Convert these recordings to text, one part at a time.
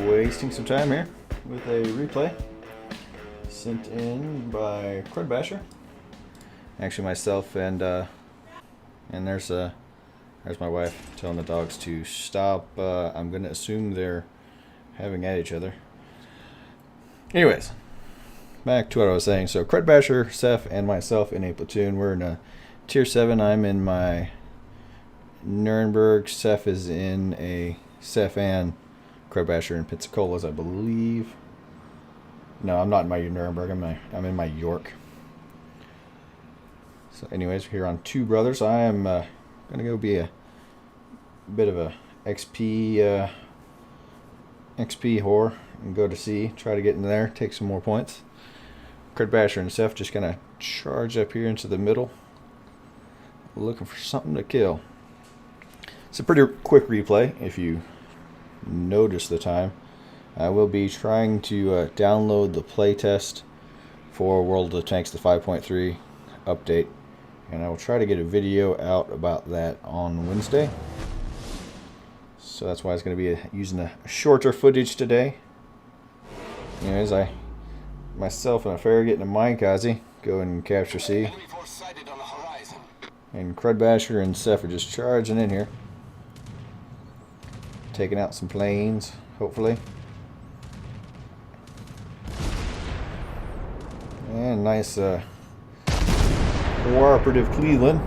Wasting some time here with a replay sent in by Crudbasher. Actually, myself and there's my wife telling the dogs to stop. I'm gonna assume they're having at each other. Anyways, back to what I was saying. So Crudbasher, Seph, and myself in a platoon. We're in a tier 7. I'm in my Nuremberg. Seph is in a Seph and Crudbasher in Pensacola's, I believe. No, I'm not in my Nuremberg. I'm in my York. So, anyways, we're here on Two Brothers. I am gonna go be a bit of a XP whore and go to C. Try to get in there, take some more points. Crudbasher and Seph just gonna charge up here into the middle, looking for something to kill. It's a pretty quick replay if you notice the time. I will be trying to download the playtest for World of Tanks, the 5.3 update, and I will try to get a video out about that on Wednesday. So that's why it's going to be using a shorter footage today. Anyways, myself and a Farragut and a Minekaze go and capture C. And Crudbasher and Seph are just charging in here, taking out some planes, hopefully. And nice cooperative Cleveland.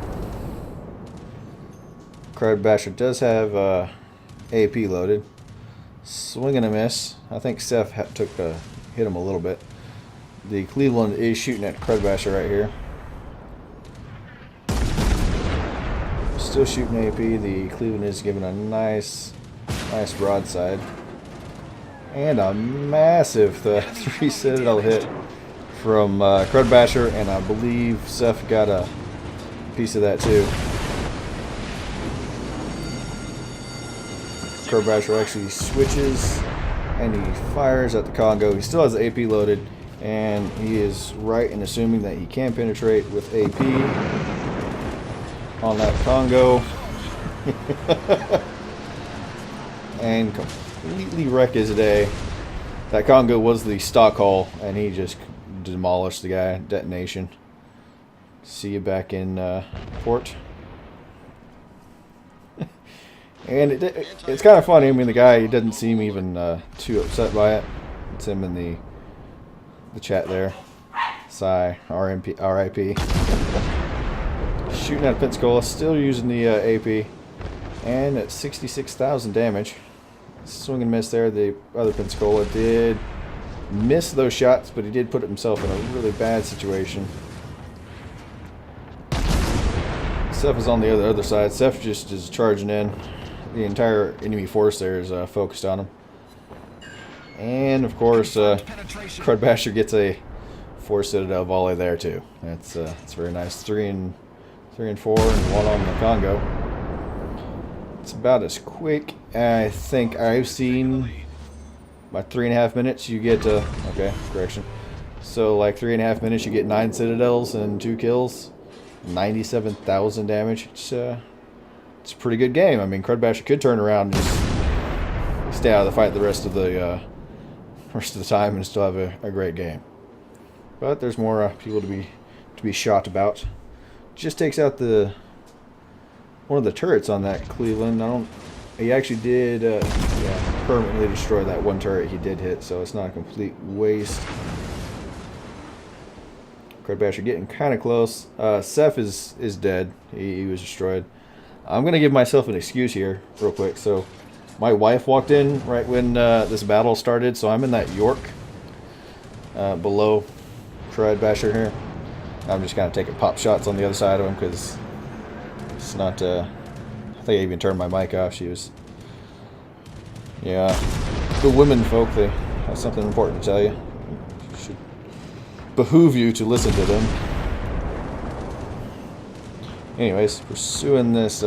Crudbasher does have AP loaded. Swing and a miss. I think Seph hit him a little bit. The Cleveland is shooting at Crudbasher right here. Still shooting AP. The Cleveland is giving a nice broadside. And a massive 3 Citadel hit from Crudbasher, and I believe Seph got a piece of that too. Crudbasher actually switches and he fires at the Congo. He still has the AP loaded, and he is right in assuming that he can penetrate with AP on that Congo. And completely wreck his day. That Congo was the stock hull, and he just demolished the guy. Detonation. See you back in port. And it's kind of funny. I mean, the guy, he doesn't seem even too upset by it. It's him in the chat there. Sigh. RIP. Shooting at Pensacola, still using the AP, and at 66,000 damage. Swing and miss there. The other Pensacola did miss those shots, but he did put himself in a really bad situation. Seph is on the other side. Seph just is charging in. The entire enemy force there is focused on him. And of course, Crudbasher gets a 4 Citadel volley there too. That's very nice. 3 and 4, and 1 on the Congo. It's about as quick I think I've seen. By 3.5 minutes you get okay, correction. So like 3.5 minutes you get 9 Citadels and 2 kills, 97,000 damage. It's a pretty good game. I mean, Crudbasher could turn around and just stay out of the fight the rest of the time and still have a great game. But there's more people to be shot about. Just takes out one of the turrets on that Cleveland. He actually did permanently destroy that one turret he did hit, so it's not a complete waste. Crudbasher getting kind of close. Seph is dead. He was destroyed. I'm going to give myself an excuse here real quick. So my wife walked in right when this battle started, so I'm in that York below Crudbasher here. I'm just kind of taking pop shots on the other side of him because it's not... I think I even turned my mic off. She was... Yeah. The women folk, they have something important to tell you. It should behoove you to listen to them. Anyways, pursuing this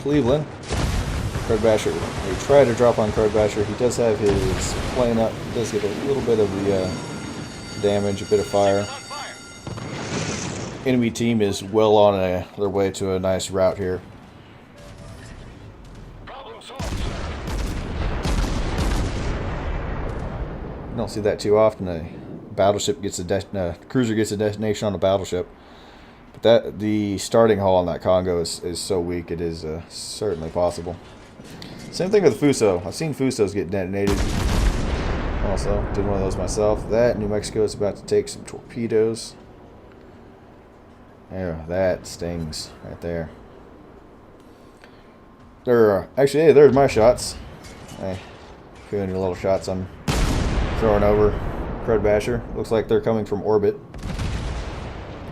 Cleveland. Crudbasher, they try to drop on Crudbasher. He does have his plane up. He does get a little bit of the damage, a bit of fire. Enemy team is well on their way to a nice route here. don't see that too often. A battleship gets a cruiser gets a destination on a battleship. But the starting hull on that Congo is so weak. It is certainly possible. Same thing with the Fuso. I've seen Fusos get detonated. Also, did one of those myself. That New Mexico is about to take some torpedoes. Yeah, that stings right there. Actually, hey, there's my shots. Hey, few little shots I'm throwing over Crudbasher. Looks like they're coming from orbit.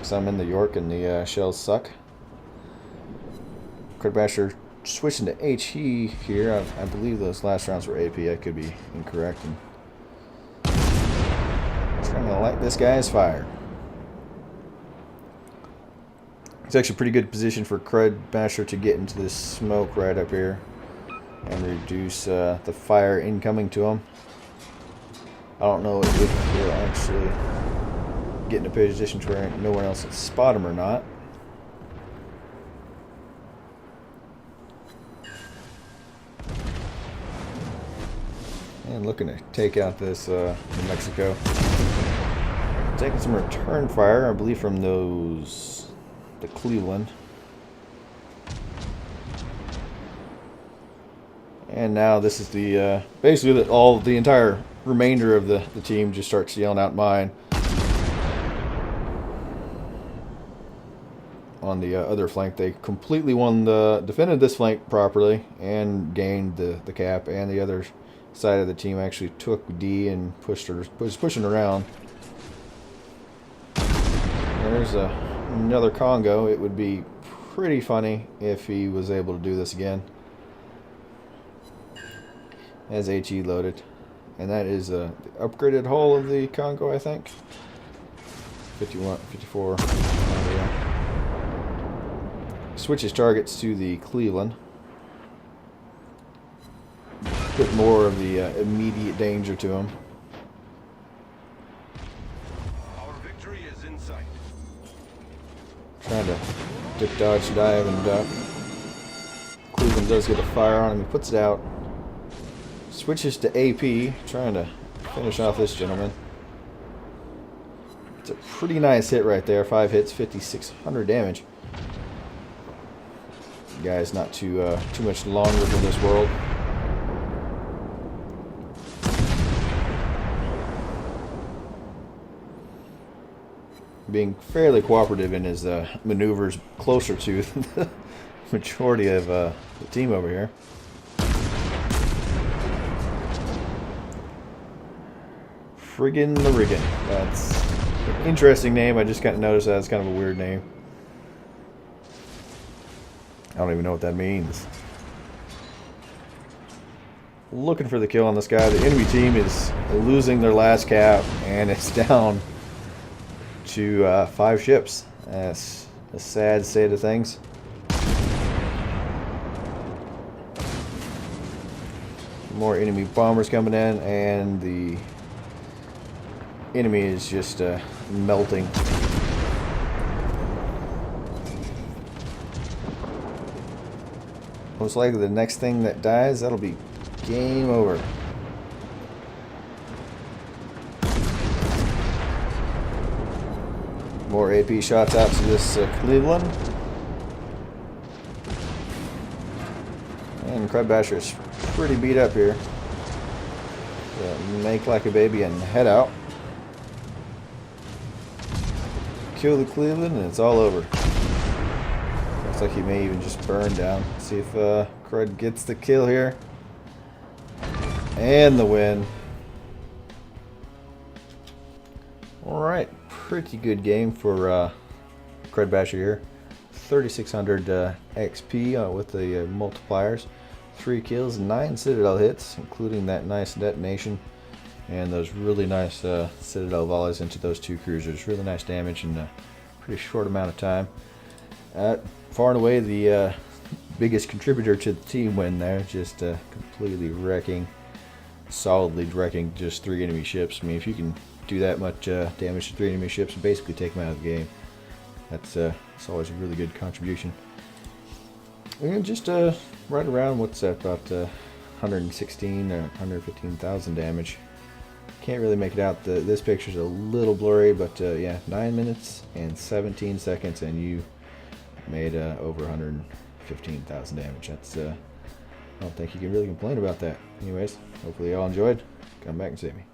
So I'm in the York and the shells suck. Crudbasher switching to HE here. I believe those last rounds were AP. I could be incorrect. And trying to light this guy's fire. It's actually a pretty good position for Crudbasher to get into this smoke right up here and reduce the fire incoming to him. I don't know if he'll actually get in a position to where no one else can spot him or not. And looking to take out this New Mexico. Taking some return fire, I believe, from the Cleveland. And now this is the basically the entire remainder of the team just starts yelling out mine. On the other flank, they completely defended this flank properly and gained the cap, and the other side of the team actually took D and was pushing around. There's another Congo. It would be pretty funny if he was able to do this again. As HE loaded. And that is the upgraded hull of the Congo, I think. 51, 54. Switches targets to the Cleveland. Put more of the immediate danger to him. Our victory is in sight. Trying to dip, dodge, dive, and duck. Cleveland does get a fire on him. He puts it out. Switches to AP, trying to finish off this gentleman. It's a pretty nice hit right there. 5 hits, 5,600 damage. The guy's not too much longer than this world. Being fairly cooperative in his maneuvers, closer to the majority of the team over here. Friggin' the Riggin. That's an interesting name. I just kind of noticed that. It's kind of a weird name. I don't even know what that means. Looking for the kill on this guy. The enemy team is losing their last cap, and it's down to 5 ships. That's a sad state of things. More enemy bombers coming in, and the enemy is just melting. Most likely the next thing that dies, that'll be game over. More AP shots out to this Cleveland. And Crudbasher is pretty beat up here. Make like a baby and head out. Kill the Cleveland and it's all over. Looks like he may even just burn down. See if Crud gets the kill here. And the win. Alright, pretty good game for Crudbasher here. 3,600 XP with the multipliers. 3 kills, 9 Citadel hits, including that nice detonation. And those really nice Citadel volleys into those 2 cruisers. Really nice damage in a pretty short amount of time. Far and away the biggest contributor to the team win there. Just completely wrecking, solidly wrecking just 3 enemy ships. I mean, if you can do that much damage to 3 enemy ships and basically take them out of the game, that's always a really good contribution. And just right around, what's that, about 116 or 115,000 damage. can't really make it out. This picture's a little blurry, but yeah, 9 minutes and 17 seconds, and you made over 115,000 damage. That's I don't think you can really complain about that. Anyways, hopefully y'all enjoyed. Come back and see me.